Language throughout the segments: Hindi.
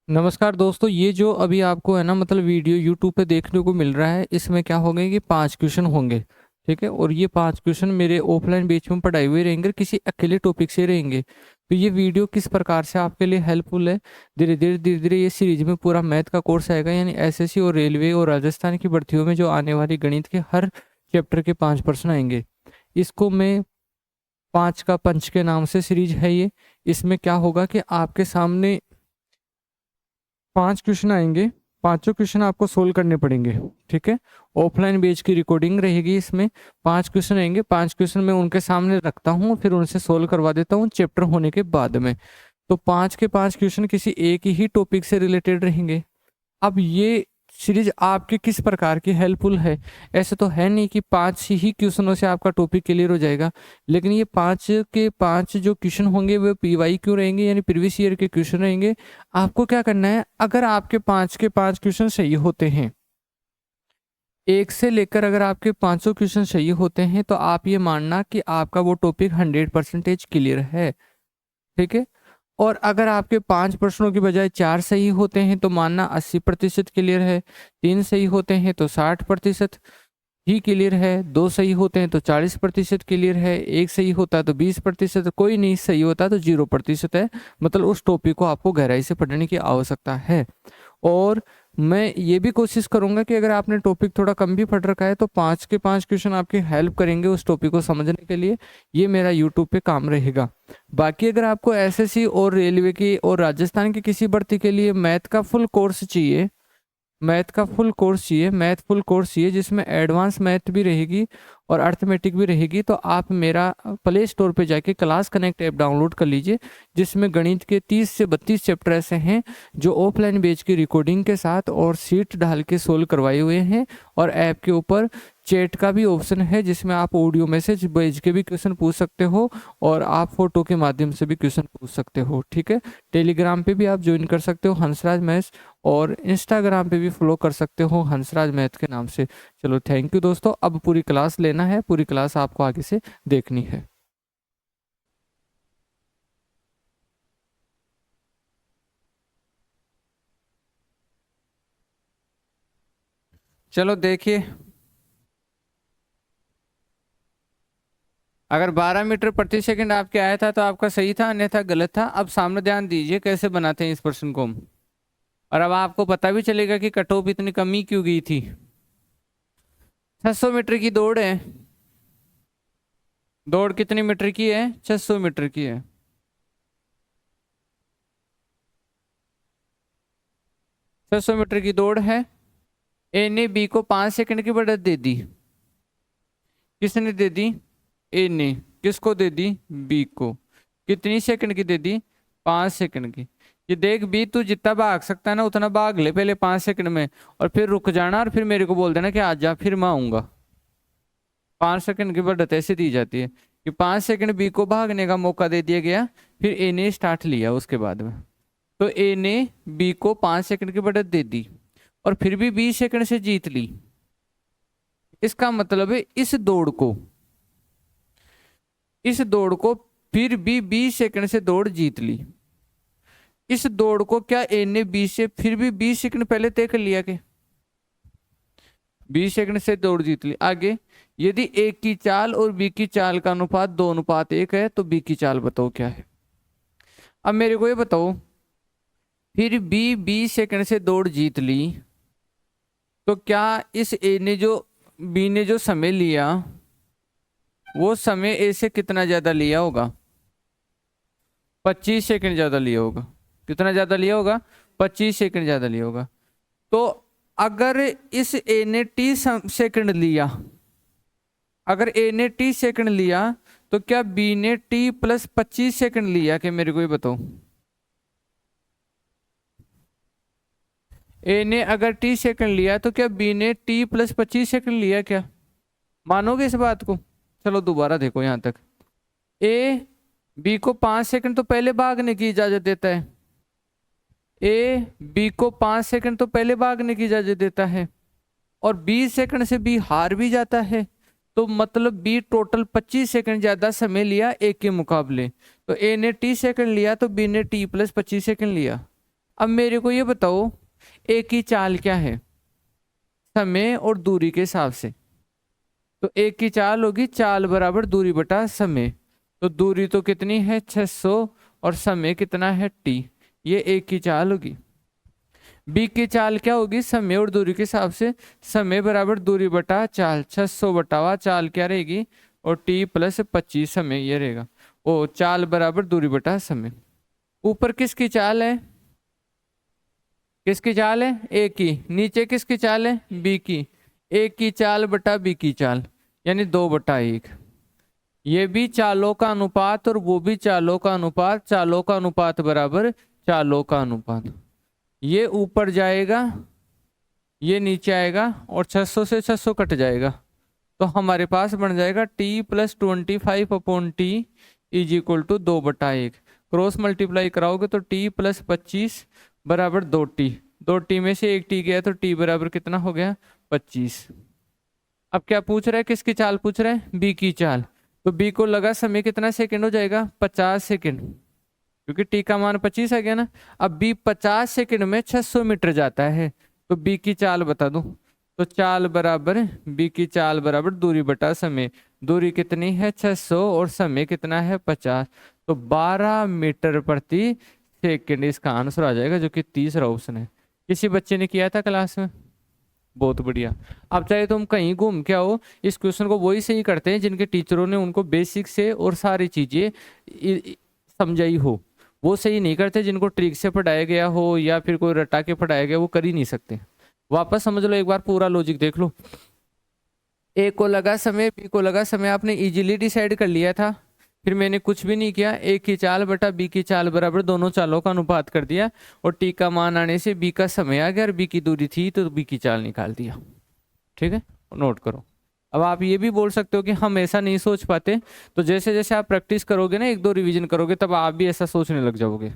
नमस्कार दोस्तों, ये जो अभी आपको है ना मतलब वीडियो यूट्यूब पे देखने को मिल रहा है, इसमें क्या होगा कि 5 क्वेश्चन होंगे। ठीक है, और ये 5 क्वेश्चन मेरे ऑफलाइन बैच में पढ़ाए हुए रहेंगे, किसी अकेले टॉपिक से रहेंगे। तो ये वीडियो किस प्रकार से आपके लिए हेल्पफुल है, धीरे धीरे ये सीरीज में पूरा मैथ का कोर्स आएगा, यानी एसएससी और रेलवे और राजस्थान की भर्तियों में जो आने वाली गणित के हर चैप्टर के 5 प्रश्न आएंगे। इसको मैं 5 का पंच के नाम से सीरीज है ये। इसमें क्या होगा कि आपके सामने 5 क्वेश्चन आएंगे, पांचों क्वेश्चन आपको सोल्व करने पड़ेंगे। ठीक है, ऑफलाइन बेच की रिकॉर्डिंग रहेगी, इसमें 5 क्वेश्चन आएंगे। 5 क्वेश्चन मैं उनके सामने रखता हूँ, फिर उनसे सोल्व करवा देता हूँ चैप्टर होने के बाद में। तो 5 के 5 क्वेश्चन किसी एक ही टॉपिक से रिलेटेड रहेंगे। अब ये सीरीज आपके किस प्रकार की हेल्पफुल है? ऐसे तो है नहीं कि 5 ही क्वेश्चनों से आपका टॉपिक क्लियर हो जाएगा, लेकिन ये 5 के 5 जो क्वेश्चन होंगे वो पीवाई क्यों रहेंगे, यानी प्रीवियस ईयर के क्वेश्चन रहेंगे। आपको क्या करना है, अगर आपके 5 के 5 क्वेश्चन सही होते हैं, एक से लेकर अगर आपके 500 क्वेश्चन सही होते हैं, तो आप ये मानना कि आपका वो टॉपिक 100% क्लियर है। ठीक है, और अगर आपके 5 प्रश्नों की बजाय 4 सही होते हैं, तो मानना 80% क्लियर है। 3 सही होते हैं तो 60% ही क्लियर है। 2 सही होते हैं तो 40% क्लियर है। 1 सही होता है तो 20%, कोई नहीं सही होता तो 0% है। मतलब उस टॉपिक को आपको गहराई से पढ़ने की आवश्यकता है। और मैं ये भी कोशिश करूंगा कि अगर आपने टॉपिक थोड़ा कम भी पढ़ रखा है, तो 5 के 5 क्वेश्चन आपकी हेल्प करेंगे उस टॉपिक को समझने के लिए। ये मेरा यूट्यूब पे काम रहेगा। बाकी अगर आपको एसएससी और रेलवे की और राजस्थान की किसी भर्ती के लिए मैथ का फुल कोर्स चाहिए, मैथ फुल कोर्स चाहिए जिसमें एडवांस मैथ भी रहेगी और अर्थमेटिक भी रहेगी, तो आप मेरा प्ले स्टोर पे जाके क्लास कनेक्ट ऐप डाउनलोड कर लीजिए, जिसमें गणित के 30 से 32 चैप्टर ऐसे हैं जो ऑफलाइन बैच की रिकॉर्डिंग के साथ और सीट डाल के सोल्व करवाए हुए हैं। और ऐप के ऊपर चैट का भी ऑप्शन है, जिसमें आप ऑडियो मैसेज भेज के भी क्वेश्चन पूछ सकते हो और आप फोटो के माध्यम से भी क्वेश्चन पूछ सकते हो। ठीक है, टेलीग्राम पे भी आप ज्वाइन कर सकते हो हंसराज मैथ्स, और इंस्टाग्राम पे भी फॉलो कर सकते हो हंसराज मैथ के नाम से। चलो थैंक यू दोस्तों, अब पूरी क्लास लेना है, पूरी क्लास आपको आगे से देखनी है। चलो देखिए, अगर 12 मीटर प्रति सेकंड आपके आया था तो आपका सही था, अन्यथा गलत था। अब सामने ध्यान दीजिए कैसे बनाते हैं इस प्रश्न को हम। और अब आपको पता भी चलेगा कि कट ऑफ इतनी कमी क्यों गई थी। 600 मीटर की दौड़ है। दौड़ कितनी मीटर की है? 600 मीटर की है। 600 मीटर की दौड़ है। ए ने बी को 5 सेकंड की बढ़त दे दी। किसने दे दी? ए ने। किसको दे दी? बी को। कितनी सेकंड की दे दी? 5 सेकंड की। ये देख बी, तू जितना भाग सकता है ना उतना भाग ले पहले 5 सेकंड में, और फिर रुक जाना और फिर मेरे को बोल देना कि आ जा, फिर मैं आऊंगा। 5 सेकंड की बढ़त ऐसे दी जाती है कि 5 सेकंड बी को भागने का मौका दे दिया गया, फिर ए ने स्टार्ट लिया उसके बाद में। तो ए ने बी को 5 सेकंड की बढ़त दे दी और फिर भी 20 सेकंड से जीत ली। इसका मतलब है इस दौड़ को फिर भी 20 सेकंड से दौड़ जीत ली। इस दौड़ को क्या ए ने 20 से फिर भी 20 सेकंड पहले तय कर लिया कि 20 सेकंड से दौड़ जीत ली। आगे, यदि ए की चाल और बी की चाल का अनुपात 2:1 है, तो बी की चाल बताओ क्या है। अब मेरे को ये बताओ, फिर बी 20 सेकंड से दौड़ जीत ली, तो क्या इस ए ने जो बी ने जो समय लिया, वो समय ए से कितना ज्यादा लिया होगा? 25 सेकंड ज्यादा लिया होगा। कितना ज्यादा लिया होगा? 25 सेकंड ज्यादा लिया होगा। तो अगर इस ए ने टी सेकंड लिया, अगर ए ने टी सेकंड लिया, तो क्या बी ने टी प्लस 25 सेकंड लिया? कि मेरे को ये बताओ, ए ने अगर टी सेकंड लिया तो क्या बी ने टी प्लस 25 सेकंड लिया? क्या मानोगे इस बात को? चलो दोबारा देखो यहां तक। ए बी को 5 सेकंड तो पहले भागने की इजाजत देता है। ए बी को 5 सेकंड तो पहले भागने की इजाजत देता है, और 20 सेकंड से बी हार भी जाता है। तो मतलब बी टोटल 25 सेकंड ज्यादा समय लिया ए के मुकाबले। तो ए ने टी सेकंड लिया तो बी ने टी प्लस 25 सेकंड लिया। अब मेरे को ये बताओ एक की चाल क्या है समय और दूरी के हिसाब से। तो एक की चाल होगी चाल बराबर दूरी बटा समय। तो दूरी तो कितनी है 600 और समय कितना है t। ये एक की चाल होगी। बी की चाल क्या होगी समय और दूरी के हिसाब से। समय बराबर दूरी बटा चाल 600 बटावा चाल क्या रहेगी और t प्लस 25 समय ये रहेगा। ओ चाल बराबर दूरी बटा समय। ऊपर किसकी चाल है किसकी चाल है ए की। नीचे किसकी चाल है बी की। ए की चाल बटा बी की चाल यानी 2/1। ये भी चालों का अनुपात और वो भी चालों का अनुपात। चालों का अनुपात बराबर चालों का अनुपात। ये ऊपर जाएगा ये नीचे आएगा और 600 से 600 कट जाएगा। तो हमारे पास बन जाएगा t plus 25/t is equal to 2/1। Cross multiply कराओगे तो t प्लस 25 बराबर 2t। 2t में से एक t गया तो t बराबर कितना हो गया 25। अब क्या पूछ रहा है किसकी चाल पूछ रहा है b की चाल। तो b को लगा समय कितना सेकंड हो जाएगा 50 सेकंड क्योंकि t का मान 25 आ गया ना। अब b 50 सेकंड में 600 मीटर जाता है तो b की चाल बता दूं। तो चाल बराबर b की चाल बराबर दूरी बटा समय। दूरी कितनी है 600 और समय कितना है 50। तो 12 मीटर प्रति सेकंड इसका आंसर आ जाएगा जो कि तीसरा ऑप्शन है। किसी बच्चे ने किया था क्लास में बहुत बढ़िया। अब चाहे तुम कहीं घूम के आओ इस क्वेश्चन को वही सही करते हैं जिनके टीचरों ने उनको बेसिक से और सारी चीजें समझाई हो। वो सही नहीं करते जिनको ट्रिक से पढ़ाया गया हो या फिर कोई रटा के पढ़ाया गया वो कर ही नहीं सकते। वापस समझ लो एक बार पूरा लॉजिक देख लो। ए को लगा समय बी को लगा समय आपने इजीली डिसाइड कर लिया था। फिर मैंने कुछ भी नहीं किया ए की चाल बटा बी की चाल बराबर दोनों चालों का अनुपात कर दिया और टी का मान आने से बी का समय आ गया और बी की दूरी थी तो बी की चाल निकाल दिया। ठीक है नोट करो। अब आप ये भी बोल सकते हो कि हम ऐसा नहीं सोच पाते। तो जैसे जैसे आप प्रैक्टिस करोगे ना 1-2 रिवीजन करोगे तब आप भी ऐसा सोचने लग जाओगे।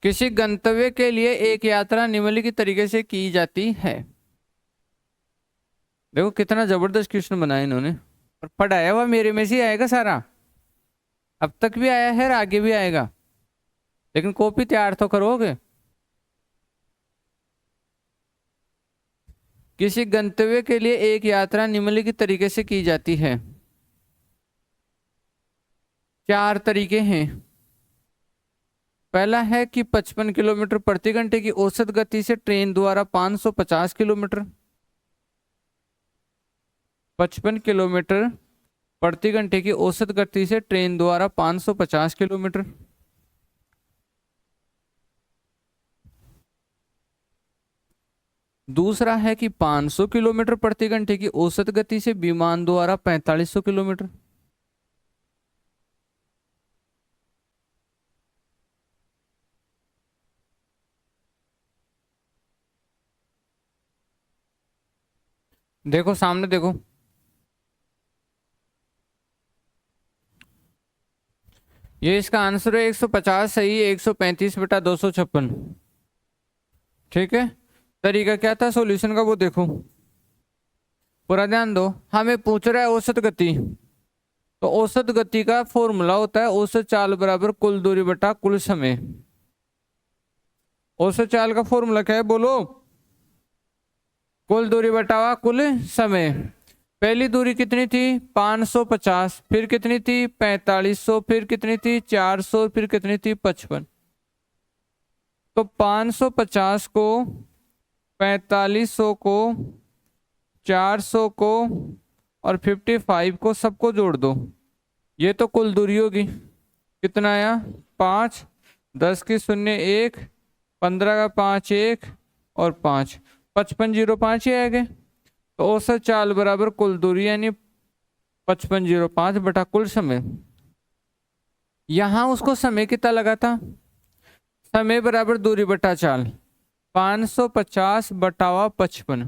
किसी गंतव्य के लिए एक यात्रा निम्नलिखित तरीके से की जाती है। देखो कितना जबरदस्त क्वेश्चन बनाया इन्होंने और पढ़ाया हुआ मेरे में से आएगा सारा। अब तक भी आया है और आगे भी आएगा लेकिन कॉपी तैयार तो करोगे। किसी गंतव्य के लिए एक यात्रा निम्नलिखित तरीके से की जाती है। 4 तरीके हैं। पहला है कि 55 किलोमीटर प्रति घंटे की औसत गति से ट्रेन द्वारा 550 किलोमीटर 55 किलोमीटर प्रति घंटे की औसत गति से ट्रेन द्वारा 550 किलोमीटर। दूसरा है कि 500 किलोमीटर प्रति घंटे की औसत गति से विमान द्वारा 4500 किलोमीटर। देखो सामने देखो ये इसका आंसर है 150 सही 135/256। ठीक है तरीका क्या था सॉल्यूशन का वो देखो पूरा ध्यान दो। हमें पूछ रहा है औसत गति। तो औसत गति का फॉर्मूला होता है औसत चाल बराबर कुल दूरी बटा कुल समय। औसत चाल का फॉर्मूला क्या है बोलो कुल दूरी बटावा कुल समय। पहली दूरी कितनी थी 550 फिर कितनी थी 4500 फिर कितनी थी 400 फिर कितनी थी 55। तो 550 को 4500 को 400 को और 55 को सबको जोड़ दो। ये तो कुल दूरी होगी। कितना आया 5 10 की 0 1 15 का 5 1 और 5 5505 ही आ गए। तो औसत चाल बराबर कुल दूरी यानी 5505 बटा कुल समय। यहां उसको समय कितना लगा था समय बराबर दूरी बटा चाल 550 बटावा 55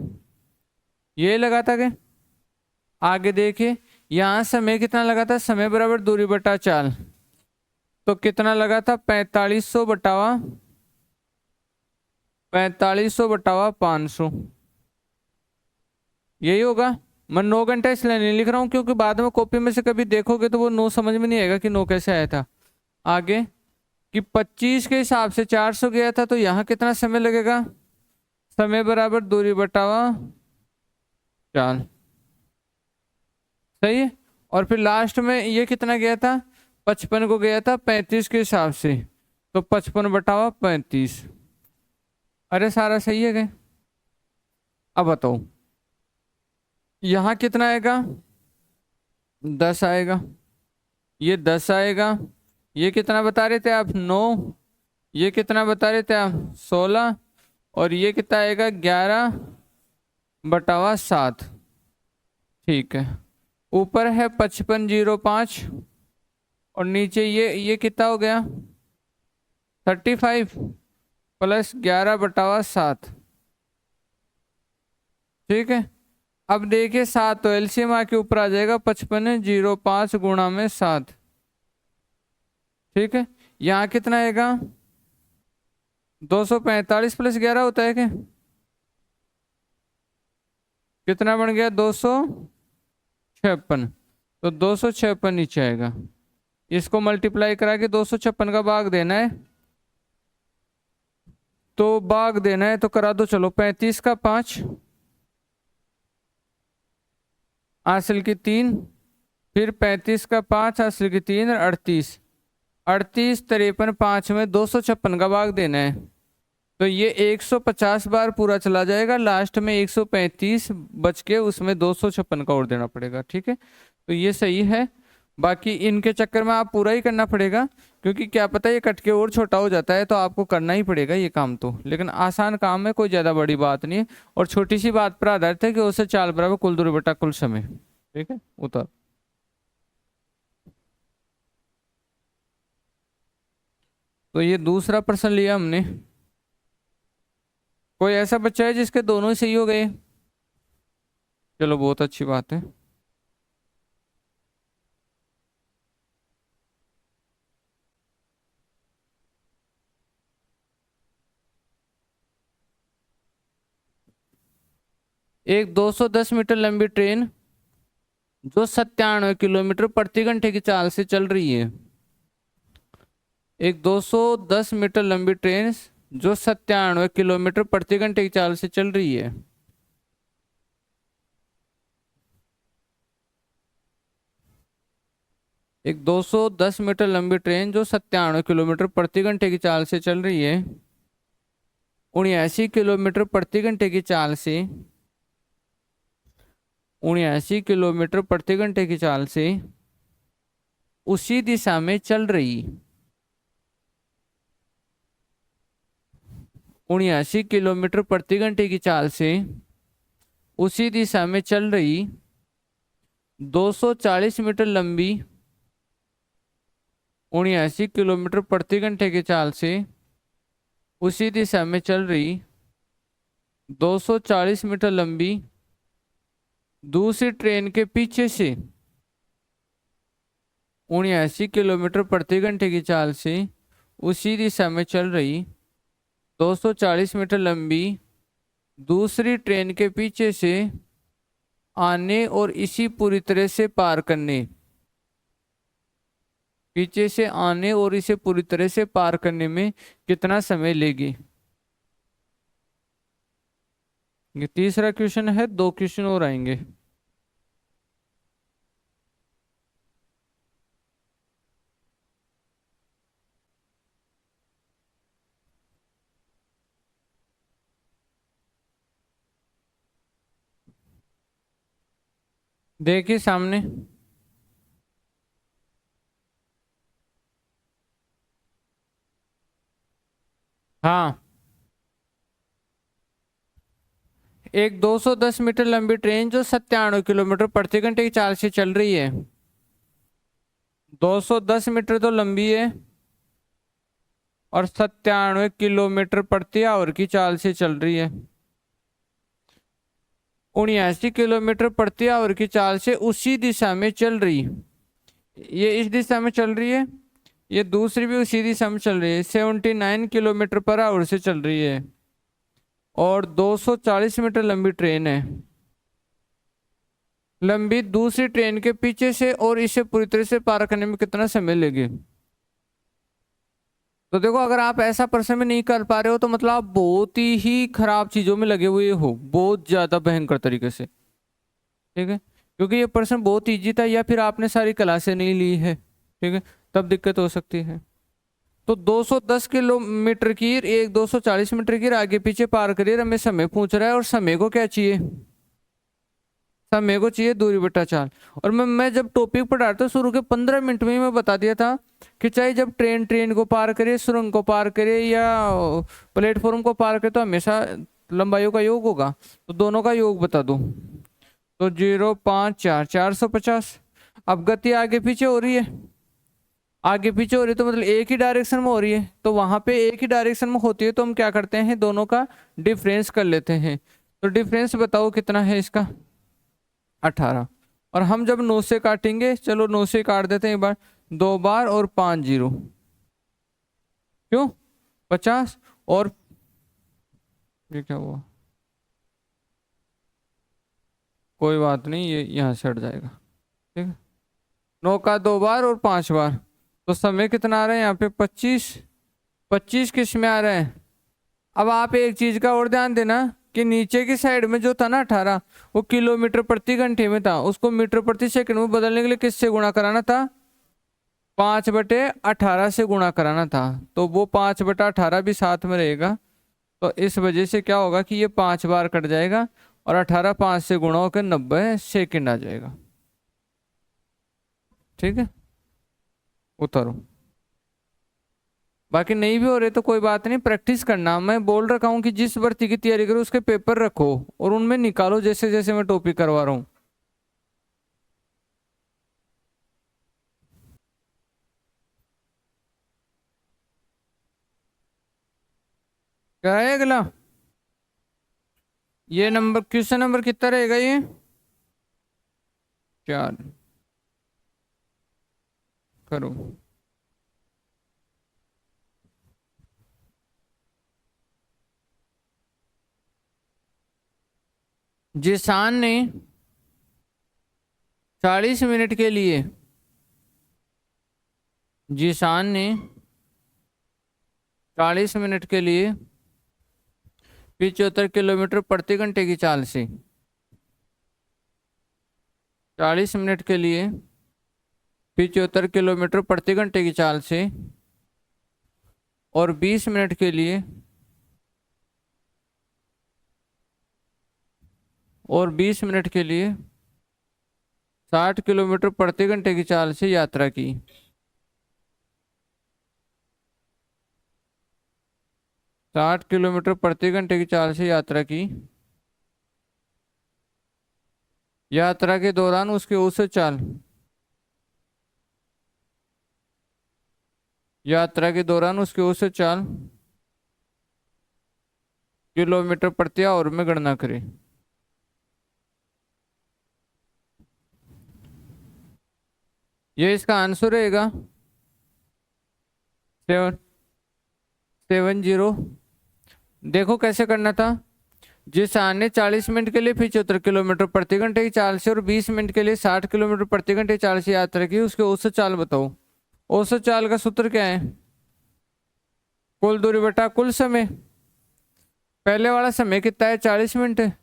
ये लगा था क्या। आगे देखिए यहां समय कितना लगा था समय बराबर दूरी बटा चाल तो कितना लगा था 4500 बटावा 4500 बटा 500, यही होगा। मैं 9 घंटा इसलिए नहीं लिख रहा हूँ क्योंकि बाद में कॉपी में से कभी देखोगे तो वो 9 समझ में नहीं आएगा कि 9 कैसे आया था। आगे कि 25 के हिसाब से 400 गया था, तो यहाँ कितना समय लगेगा? समय बराबर दूरी बटावा 4, सही है। और फिर लास्ट में ये कितना गया था? 55 को गया था 35 के हिसाब से, तो 55 बटावा 35। अरे सारा सही है क्या? अब बताओ यहाँ कितना आएगा? 10 आएगा, ये 10 आएगा, ये कितना बता रहे थे आप? 9, ये कितना बता रहे थे आप? 16, और ये कितना आएगा? 11 बटावा 7। ठीक है, ऊपर है 5505 और नीचे ये कितना हो गया? 35 प्लस 11 बटावा 7। ठीक है, अब देखिए 7 तो एलसीएम आके ऊपर आ जाएगा, 5505 गुणा में 7। ठीक है, यहाँ कितना आएगा? 245 प्लस 11 होता है क्या? कितना बन गया? 256। तो 256 नीचे आएगा, इसको मल्टीप्लाई करा के 256 का भाग देना है, तो भाग देना है तो करा दो चलो। 35 का 5, हासिल की 3, फिर 35 का 5 हासिल की 3, 38। 38 53 5 में 256 का भाग देना है, तो ये 150 बार पूरा चला जाएगा, लास्ट में 135 बच के उसमें 256 का और देना पड़ेगा। ठीक है, तो ये सही है। बाकी इनके चक्कर में आप पूरा ही करना पड़ेगा, क्योंकि क्या पता ये कट के और छोटा हो जाता है, तो आपको करना ही पड़ेगा ये काम तो। लेकिन आसान काम है, कोई ज़्यादा बड़ी बात नहीं है, और छोटी सी बात पर आधारित है कि उससे चाल बराबर कुल दूरी बटा कुल समय। ठीक है, उतर। तो ये दूसरा प्रश्न लिया हमने। कोई ऐसा बच्चा है जिसके दोनों ही सही हो गए? चलो बहुत अच्छी बात है। एक 210 मीटर लंबी ट्रेन जो 97 किलोमीटर प्रति घंटे की चाल से चल रही है। एक 210 मीटर लंबी ट्रेन जो 97 किलोमीटर प्रति घंटे की चाल से चल रही है। एक 210 मीटर लंबी ट्रेन जो 97 किलोमीटर प्रति घंटे की चाल से चल रही है, 79 किलोमीटर प्रति घंटे की चाल से 79 किलोमीटर प्रति घंटे की चाल से उसी दिशा में चल रही 79 किलोमीटर प्रति घंटे की चाल से उसी दिशा में चल रही 240 मीटर लंबी 79 किलोमीटर प्रति घंटे की चाल से उसी दिशा में चल रही 240 मीटर लंबी दूसरी ट्रेन के पीछे से 79 किलोमीटर प्रति घंटे की चाल से उसी दिशा में चल रही 240 मीटर लंबी दूसरी ट्रेन के पीछे से आने और इसी पूरी तरह से पार करने, पीछे से आने और इसे पूरी तरह से पार करने में कितना समय लेगी? ये तीसरा क्वेश्चन है, 2 क्वेश्चन और आएंगे। देखिए सामने, हाँ, एक 210 मीटर लंबी ट्रेन जो 97 किलोमीटर प्रति घंटे की चाल से चल रही है। 210 मीटर तो लंबी है और 97 किलोमीटर प्रति आवर की चाल से चल रही है। 79 किलोमीटर प्रति आवर की चाल से उसी दिशा में चल रही, ये इस दिशा में चल रही है, ये दूसरी भी उसी दिशा में चल रही है, 79 किलोमीटर पर आवर से चल रही है। और 240 मीटर लंबी ट्रेन है, लंबी दूसरी ट्रेन के पीछे से, और इसे पूरी तरह से पार करने में कितना समय लगे। तो देखो, अगर आप ऐसा प्रश्न में नहीं कर पा रहे हो तो मतलब आप बहुत ही खराब चीजों में लगे हुए हो, बहुत ज्यादा भयंकर तरीके से, ठीक है। क्योंकि ये प्रश्न बहुत इजी था, या फिर आपने सारी क्लासें नहीं ली है, ठीक है, तब दिक्कत हो सकती है। तो 210 किलोमीटर की एक 240 मीटर की आगे पीछे पार करिए, हमें समय पूछ रहा है, और समय को क्या चाहिए, समय को चाहिए दूरी बटा चाल। और मैं जब टॉपिक पढ़ा था शुरू के 15 मिनट में ही मैं बता दिया था कि चाहे जब ट्रेन को पार करे, सुरंग को पार करे, या प्लेटफॉर्म को पार करे, तो हमेशा लंबाइयों का योग होगा। तो दोनों का योग बता दो, तो 0.5 450। अब गति आगे पीछे हो रही है, आगे पीछे हो रही है तो मतलब एक ही डायरेक्शन में हो रही है, तो वहां पे एक ही डायरेक्शन में होती है तो हम क्या करते हैं, दोनों का डिफरेंस कर लेते हैं। तो डिफरेंस बताओ कितना है इसका, 18। और हम जब 9 से काटेंगे, चलो 9 से काट देते हैं एक बार, 2 बार और 5 जीरो, क्यों 50। और ये क्या हुआ, कोई बात नहीं, ये यहाँ से हट जाएगा, ठीक है। 9 का 2 बार और 5 बार, तो समय कितना आ रहा है यहाँ पे, 25। 25 किस में आ रहा है। अब आप एक चीज का और ध्यान देना कि नीचे की साइड में जो था ना 18, वो किलोमीटर प्रति घंटे में था, उसको मीटर प्रति सेकंड में बदलने के लिए किससे गुणा कराना था, 5/18 से गुणा कराना था। तो वो 5/18 भी साथ में रहेगा, तो इस वजह से क्या होगा कि ये 5 बार कट जाएगा, और 18 5 से गुणा होकर 90 सेकंड आ जाएगा, ठीक है। उतारो, बाकी नहीं भी हो रहे तो कोई बात नहीं, प्रैक्टिस करना। मैं बोल रखा हूँ कि जिस भर्ती की तैयारी करो उसके पेपर रखो और उनमें निकालो, जैसे जैसे मैं टॉपिक करवा रहा हूँ। क्या है अगला, ये नंबर क्वेश्चन नंबर कितना रहेगा ये, 4। करो, जिसान ने 40 मिनट के लिए, जिसान ने 40 मिनट के लिए 75 किलोमीटर प्रति घंटे की चाल से, 40 मिनट के लिए 75 किलोमीटर प्रति घंटे की चाल से, और 20 मिनट के लिए, और 20 मिनट के लिए 60 किलोमीटर प्रति घंटे की चाल से यात्रा की। 60 किलोमीटर प्रति घंटे की चाल से यात्रा की। यात्रा के दौरान उसके औसत चाल, यात्रा के दौरान उसके औसत चाल किलोमीटर प्रति आवर में गणना करें। ये इसका आंसर रहेगा 770। देखो कैसे करना था, जिस ने 40 मिनट के लिए 75 किलोमीटर प्रति घंटे की चाल से और 20 मिनट के लिए 60 किलोमीटर प्रति घंटे की चाल से यात्रा की, उसके औसत चाल बताओ। औसत चाल का सूत्र क्या है, कुल दूरी बटा कुल समय। पहले वाला समय कितना है, 40 मिनट है,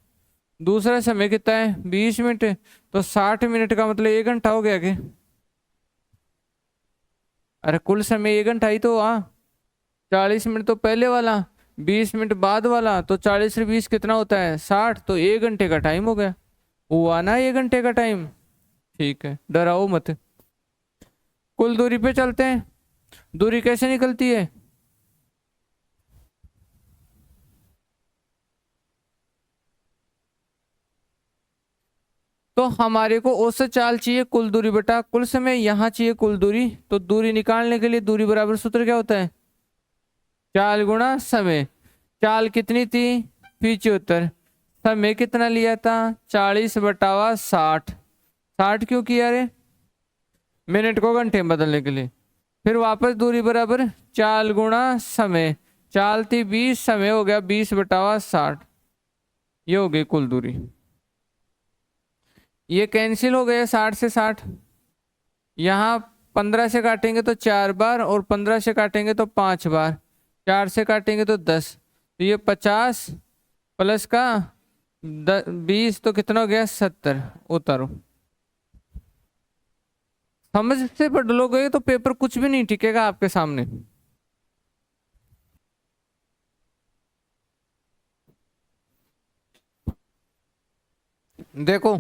दूसरा समय कितना है, 20 मिनट है, तो 60 मिनट का मतलब 1 घंटा हो गया क्या। अरे कुल समय 1 घंटा ही तो हुआ, 40 मिनट तो पहले वाला, 20 मिनट बाद वाला, तो 40 से 20 कितना होता है, 60, तो 1 घंटे का टाइम हो गया, हुआ ना 1 घंटे का टाइम। ठीक है, डराओ मत। कुल दूरी पे चलते हैं, दूरी कैसे निकलती है, तो हमारे को औसत चाल चाहिए कुल दूरी बटा कुल समय, यहाँ चाहिए कुल दूरी, तो दूरी निकालने के लिए दूरी बराबर सूत्र क्या होता है, चाल गुणा समय। चाल कितनी थी 75, समय कितना लिया था 40/60। 60 क्यों किया रे, मिनट को घंटे में बदलने के लिए। फिर वापस दूरी बराबर चाल गुणा समय, चाल थी 20, समय हो गया 20/60। ये हो गई कुल दूरी। ये कैंसिल हो गए 60 से 60। यहाँ 15 से काटेंगे तो 4 बार, और 15 से काटेंगे तो 5 बार, 4 से काटेंगे तो 10। तो ये 50 प्लस का 20 तो कितना हो गया 70। उतारो। समझ से पढ़ लोगे तो पेपर कुछ भी नहीं टिकेगा आपके सामने। देखो,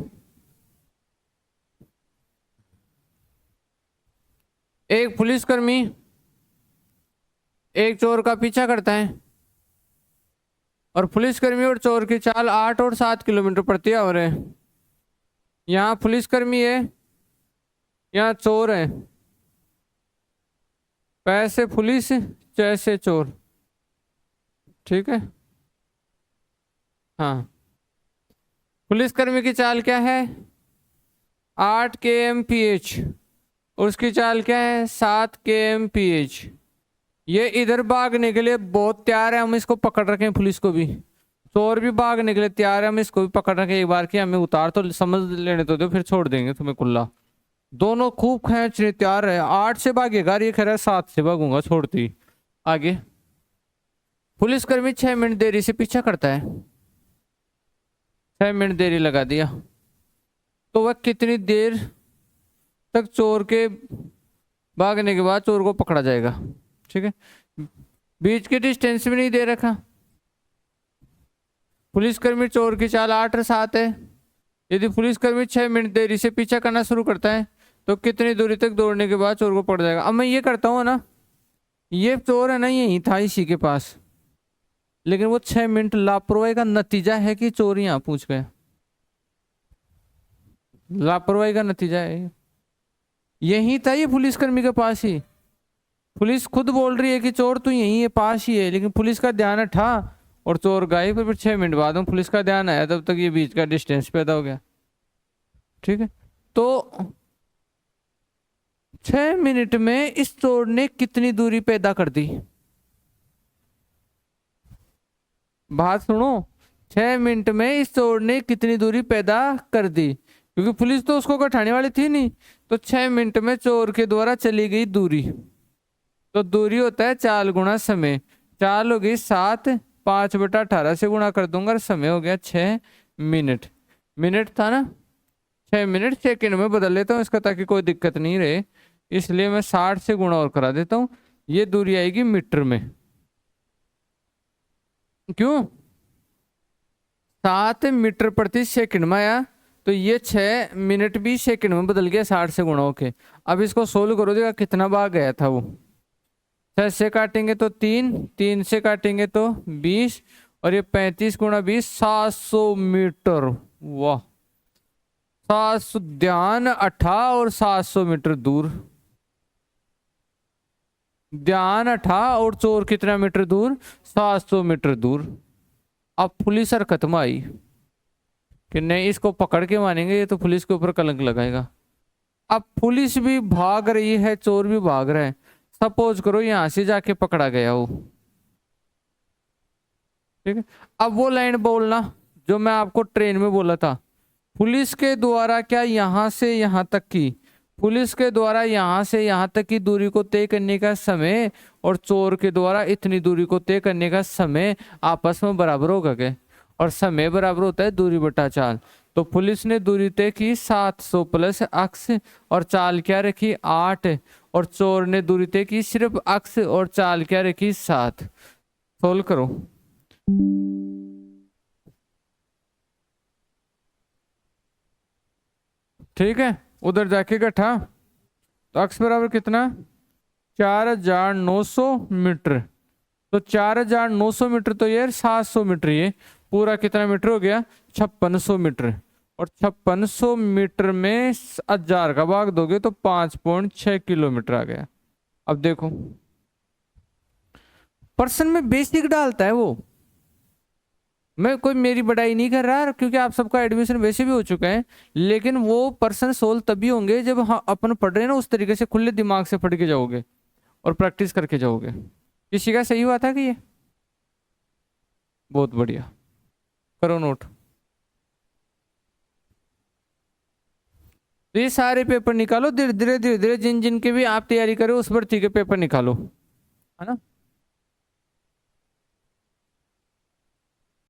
एक पुलिसकर्मी एक चोर का पीछा करता है, और पुलिसकर्मी और चोर की चाल 8 और 7 किलोमीटर प्रति आवर है। यहाँ पुलिसकर्मी है, यहाँ चोर है। पैसे पुलिस, जैसे चोर। ठीक है। हाँ, पुलिसकर्मी की चाल क्या है 8 kmph, और उसकी चाल क्या है 7 kmph। ये इधर भागने के लिए बहुत तैयार है, हम इसको पकड़ रखे हैं। पुलिस को भी, चोर भी भागने के लिए तैयार है, हम इसको भी पकड़ रखे हैं। एक बार की हमें उतार तो समझ लेने तो दो, फिर छोड़ देंगे तुम्हें कुल्ला। दोनों खूब खींचने तैयार है। 8 से भागेगा, ये कह रहा है 7 से भागूंगा छोड़ती। आगे पुलिसकर्मी 6 मिनट देरी से पीछा करता है। 6 मिनट देरी लगा दिया, तो वह कितनी देर तक चोर के भागने के बाद चोर को पकड़ा जाएगा। ठीक है, बीच की डिस्टेंस भी नहीं दे रखा। पुलिसकर्मी चोर की चाल 8 और 7 है। यदि पुलिसकर्मी 6 मिनट देरी से पीछा करना शुरू करता है तो कितनी दूरी तक दौड़ने के बाद चोर को पकड़ जाएगा। अब मैं ये करता हूँ ना, ये चोर है ना यही था इसी के पास, लेकिन वो 6 मिनट लापरवाही का नतीजा है कि चोर यहाँ पूछ गया। लापरवाही का नतीजा है, यही था ये पुलिसकर्मी के पास ही। पुलिस खुद बोल रही है कि चोर तो यही है, पास ही है, लेकिन पुलिस का ध्यान हटा और चोर गायब। फिर 6 मिनट बाद में पुलिस का ध्यान आया, तब तक ये बीच का डिस्टेंस पैदा हो गया। ठीक है, तो 6 मिनट में इस चोर ने कितनी दूरी पैदा कर दी। बात सुनो, 6 मिनट में इस चोर ने कितनी दूरी पैदा कर दी, क्योंकि पुलिस तो उसको कटाने वाली थी नहीं। तो 6 मिनट में चोर के द्वारा चली गई दूरी, तो दूरी होता है चाल गुणा समय। चाल हो गई 7, 5/18 से गुणा कर दूंगा, समय हो गया 6 मिनट। मिनट था ना, 6 मिनट सेकंड में बदल लेता हूँ इसका, ताकि कोई दिक्कत नहीं रहे। इसलिए मैं 60 से गुणा और करा देता हूँ। ये दूरी आएगी मीटर में। क्यों 7 मीटर प्रति सेकंड में आया, तो ये 6 मिनट भी सेकंड में बदल गया 60 से गुणा होके। अब इसको सोल्व करो, देखा कितना भाग गया था वो। 6 से काटेंगे तो 3, 3 से काटेंगे तो 20, और ये 35 गुणा 20 700 मीटर। वाह, 700 ध्यान 18 और 700 मीटर दूर। ध्यान 18 और चोर कितना मीटर दूर 700 मीटर दूर। अब पुलिस हरकत में आई कि नहीं, इसको पकड़ के मानेंगे, ये तो पुलिस के ऊपर कलंक लगाएगा। अब पुलिस भी भाग रही है, चोर भी भाग रहा है। सपोज करो यहां से जाके पकड़ा गया वो। ठीक है, अब वो लाइन बोलना जो मैं आपको ट्रेन में बोला था। पुलिस के द्वारा क्या यहां से यहां तक की, पुलिस के द्वारा यहां से यहां तक की दूरी को तय करने का समय और चोर के द्वारा इतनी दूरी को तय करने का समय आपस में बराबर होगा क्या? और समय बराबर होता है दूरी बटा चाल। तो पुलिस ने दूरी तय की 700 प्लस अक्स, और चाल क्या रखी 8, और चोर ने दूरी तय की सिर्फ अक्स और चाल क्या रखी 7। सोल्व करो। ठीक है, उधर जाके इकट्ठा, तो अक्स बराबर कितना 4900 मीटर। तो 4900 मीटर, तो यार 700 मीटर, ये पूरा कितना मीटर हो गया 5600 मीटर। और 5600 मीटर में 1000 का भाग दोगे तो 5.6 किलोमीटर आ गया। अब देखो पर्सन में बेसिक डालता है वो, मैं कोई मेरी बड़ाई नहीं कर रहा, क्योंकि आप सबका एडमिशन वैसे भी हो चुका है। लेकिन वो पर्सन सोल्व तभी होंगे जब हाँ अपन पढ़ रहे हैं ना उस तरीके से खुले दिमाग से पढ़ के जाओगे और प्रैक्टिस करके जाओगे। किसी का सही हुआ था कि ये बहुत बढ़िया, करो नोट। तो ये सारे पेपर निकालो धीरे धीरे धीरे धीरे, जिन जिन के भी आप तैयारी करो उस भर्ती के पेपर निकालो, है ना।